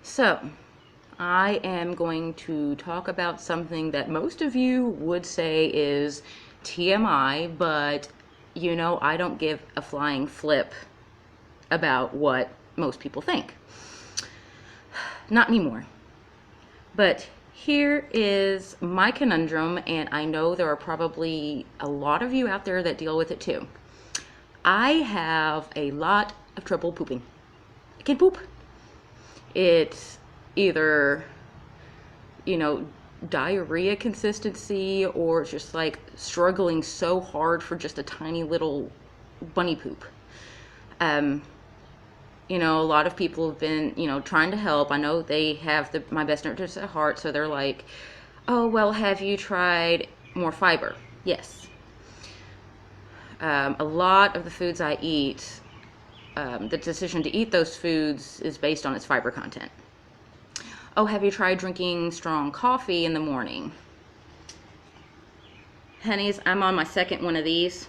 So, I am going to talk about something that most of you would say is TMI, but I don't give a flying flip about what most people think. Not anymore. But here is my conundrum, and I know there are probably a lot of you out there that deal with it too. I have a lot of trouble pooping. I can't poop. It's either, you know, diarrhea consistency, or it's just like struggling so hard for just a tiny little bunny poop. Um, a lot of people have been, trying to help. I know they have my best interests at heart, so they're like, oh, well, have you tried more fiber? Yes. A lot of the foods I eat, the decision to eat those foods is based on its fiber content. Oh, have you tried drinking strong coffee in the morning? Honeys, I'm on my second one of these.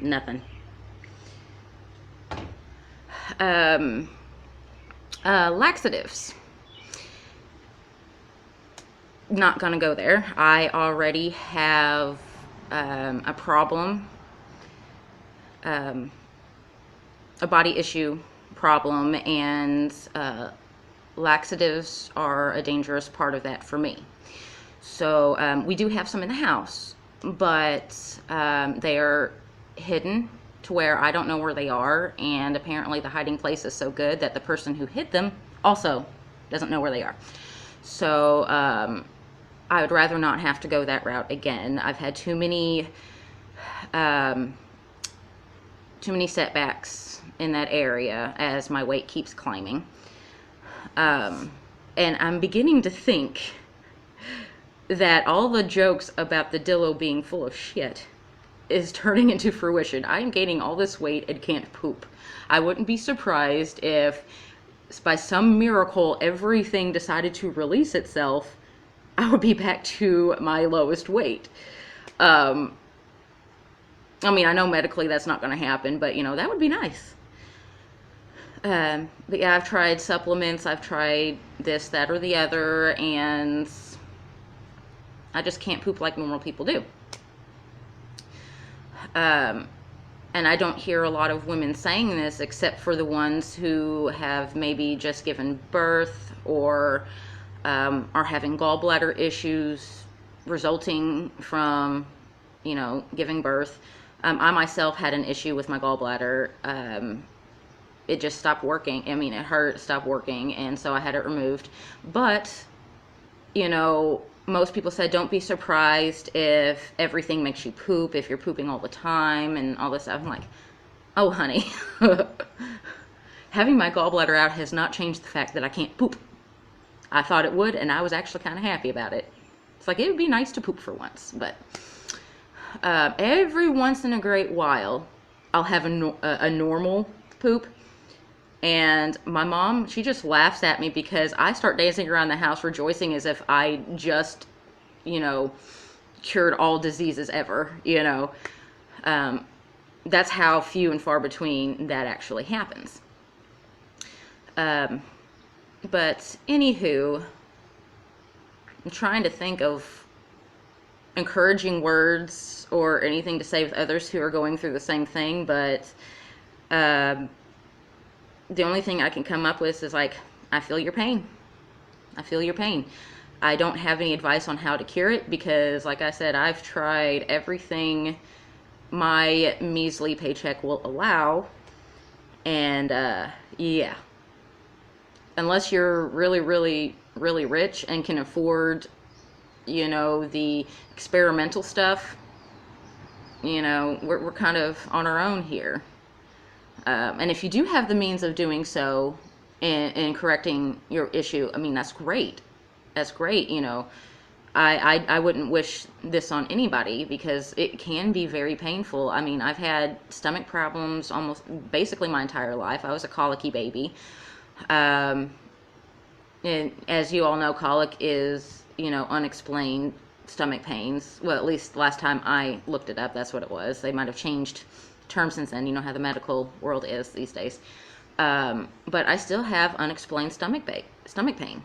Nothing. Laxatives. Not gonna go there. I already have a problem, a body issue problem, and laxatives are a dangerous part of that for me. So we do have some in the house, but they are hidden to where I don't know where they are, and apparently the hiding place is so good that the person who hid them also doesn't know where they are. So I would rather not have to go that route again. I've had too many setbacks in that area as my weight keeps climbing. And I'm beginning to think that all the jokes about the Dillo being full of shit is turning into fruition. I am gaining all this weight and can't poop. I wouldn't be surprised if by some miracle everything decided to release itself. I would be back to my lowest weight. I know medically that's not going to happen, but that would be nice. But yeah, I've tried supplements, I've tried this, that, or the other, and I just can't poop like normal people do. And I don't hear a lot of women saying this except for the ones who have maybe just given birth or are having gallbladder issues resulting from, giving birth. I myself had an issue with my gallbladder. It just stopped working. It hurt, stopped working, and so I had it removed. But, most people said don't be surprised if everything makes you poop, if you're pooping all the time and all this stuff. I'm like, oh, honey. Having my gallbladder out has not changed the fact that I can't poop. I thought it would, and I was actually kind of happy about it. It's like, it would be nice to poop for once, but every once in a great while, I'll have a normal poop. And my mom, she just laughs at me because I start dancing around the house rejoicing as if I just, cured all diseases ever, That's how few and far between that actually happens. But anywho, I'm trying to think of encouraging words or anything to say with others who are going through the same thing, but the only thing I can come up with is like, I feel your pain. I feel your pain. I don't have any advice on how to cure it because, like I said, I've tried everything my measly paycheck will allow. And, yeah. Unless you're really, really, really rich and can afford, the experimental stuff, we're kind of on our own here. And if you do have the means of doing so and correcting your issue, that's great. That's great. I wouldn't wish this on anybody because it can be very painful. I've had stomach problems almost basically my entire life. I was a colicky baby. And as you all know, colic is, unexplained stomach pains. Well, at least last time I looked it up, that's what it was. They might have changed terms since then. You know how the medical world is these days. But I still have unexplained stomach pain.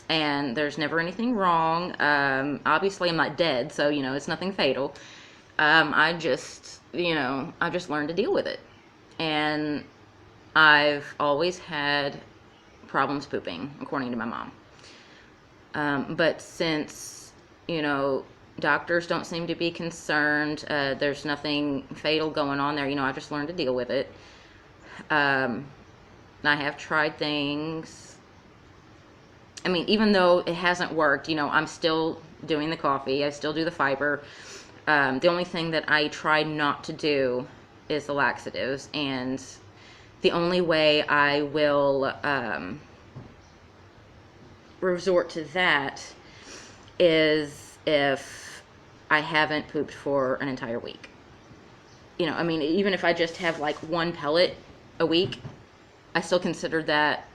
And there's never anything wrong. Obviously, I'm not dead, so, it's nothing fatal. I've just learned to deal with it. And I've always had problems pooping, according to my mom. But since, doctors don't seem to be concerned, there's nothing fatal going on there, I've just learned to deal with it. I have tried things. I mean, even though it hasn't worked, I'm still doing the coffee. I still do the fiber. The only thing that I try not to do is the laxatives. And the only way I will resort to that is if I haven't pooped for an entire week. Even if I just have like one pellet a week, I still consider that,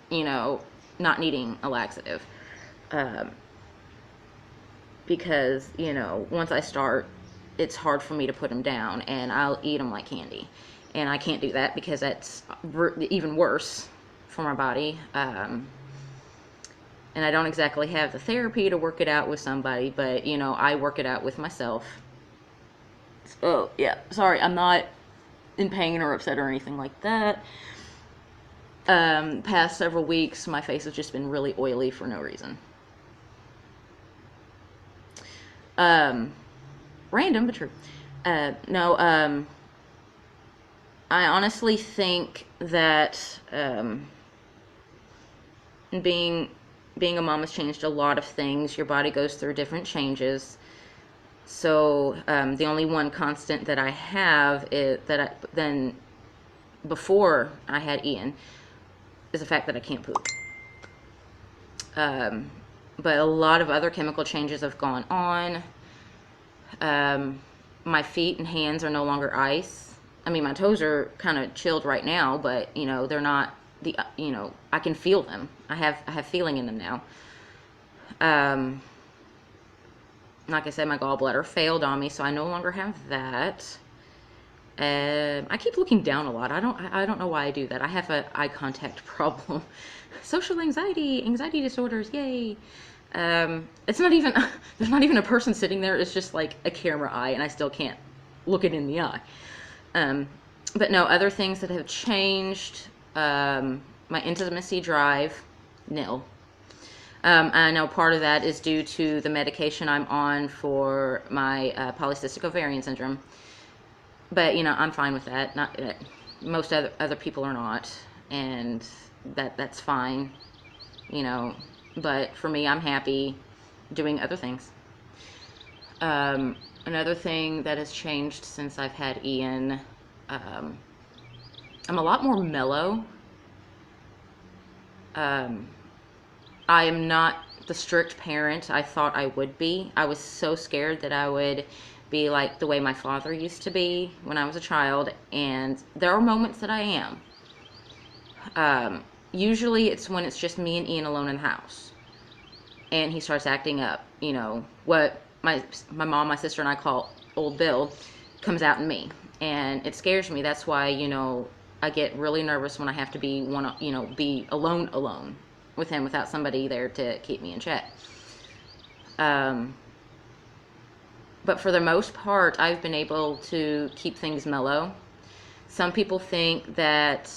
not needing a laxative. Because, once I start, it's hard for me to put them down, and I'll eat them like candy. And I can't do that because that's even worse for my body. And I don't exactly have the therapy to work it out with somebody, but, I work it out with myself. Oh, yeah, sorry, I'm not in pain or upset or anything like that. Past several weeks, my face has just been really oily for no reason. Random, but true. No, I honestly think that being a mom has changed a lot of things. Your body goes through different changes. So the only one constant that I have is then before I had Ian is the fact that I can't poop. But a lot of other chemical changes have gone on. My feet and hands are no longer ice. I mean, my toes are kind of chilled right now, but they're not I can feel them. I have feeling in them now. Like I said, my gallbladder failed on me, so I no longer have that. I keep looking down a lot. I don't know why I do that. I have an eye contact problem. Social anxiety disorders, yay. It's not even, there's not even a person sitting there. It's just like a camera eye, and I still can't look it in the eye. But no, other things that have changed, my intimacy drive, nil. I know part of that is due to the medication I'm on for my polycystic ovarian syndrome. But, I'm fine with that. Not most other people are not, and that's fine, But for me, I'm happy doing other things. Another thing that has changed since I've had Ian, I'm a lot more mellow. I am not the strict parent I thought I would be. I was so scared that I would be like the way my father used to be when I was a child, and there are moments that I am. Usually it's when it's just me and Ian alone in the house, and he starts acting up. What my mom, my sister, and I call Old Bill comes out in me, and it scares me. That's why I get really nervous when I have to be be alone with him without somebody there to keep me in check. But for the most part, I've been able to keep things mellow. Some people think that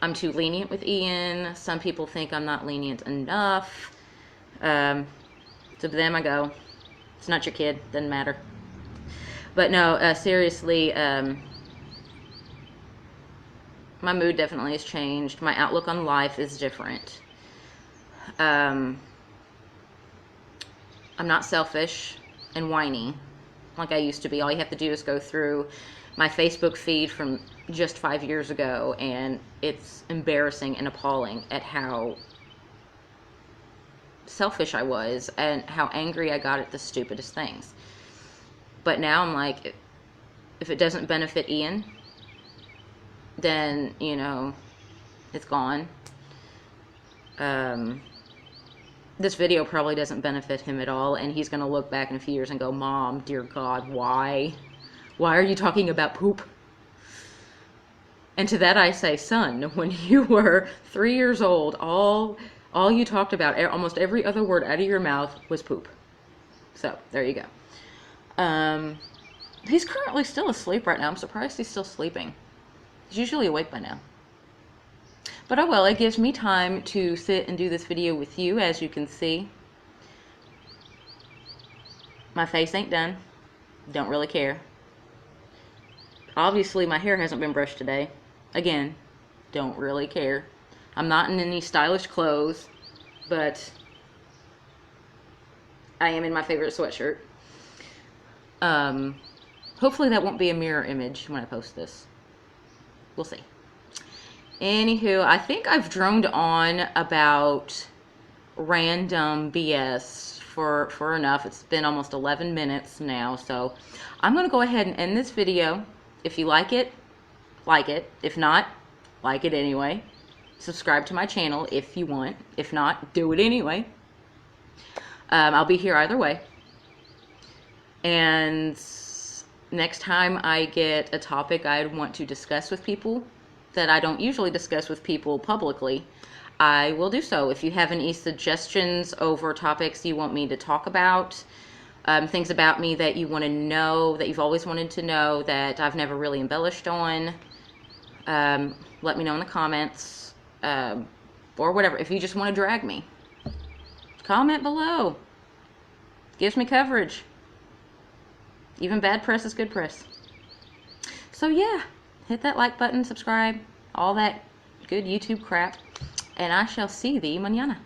I'm too lenient with Ian. Some people think I'm not lenient enough. To them I go, it's not your kid, doesn't matter. But no, seriously, my mood definitely has changed. My outlook on life is different. I'm not selfish and whiny like I used to be. All you have to do is go through my Facebook feed from just 5 years ago, and it's embarrassing and appalling at how selfish I was and how angry I got at the stupidest things. But now I'm like, if it doesn't benefit Ian, then, it's gone. This video probably doesn't benefit him at all, and he's going to look back in a few years and go, Mom, dear God, why? Why are you talking about poop? And to that I say, son, when you were 3 years old, all you talked about, almost every other word out of your mouth was poop. So there you go. He's currently still asleep right now. I'm surprised he's still sleeping. He's usually awake by now. But oh well, it gives me time to sit and do this video with you. As you can see, my face ain't done. Don't really care. Obviously, my hair hasn't been brushed today. Again, don't really care. I'm not in any stylish clothes, but I am in my favorite sweatshirt. Hopefully that won't be a mirror image when I post this. We'll see. Anywho, I think I've droned on about random BS for enough. It's been almost 11 minutes now, so I'm going to go ahead and end this video. If you like it, like it. If not, like it anyway. Subscribe to my channel if you want. If not, do it anyway. I'll be here either way. And next time I get a topic I want to discuss with people that I don't usually discuss with people publicly, I will do so. If you have any suggestions over topics you want me to talk about, things about me that you want to know, that you've always wanted to know, that I've never really embellished on, let me know in the comments, or whatever. If you just want to drag me, comment below. Gives me coverage. Even bad press is good press. So yeah, hit that like button, subscribe, all that good YouTube crap, and I shall see thee mañana.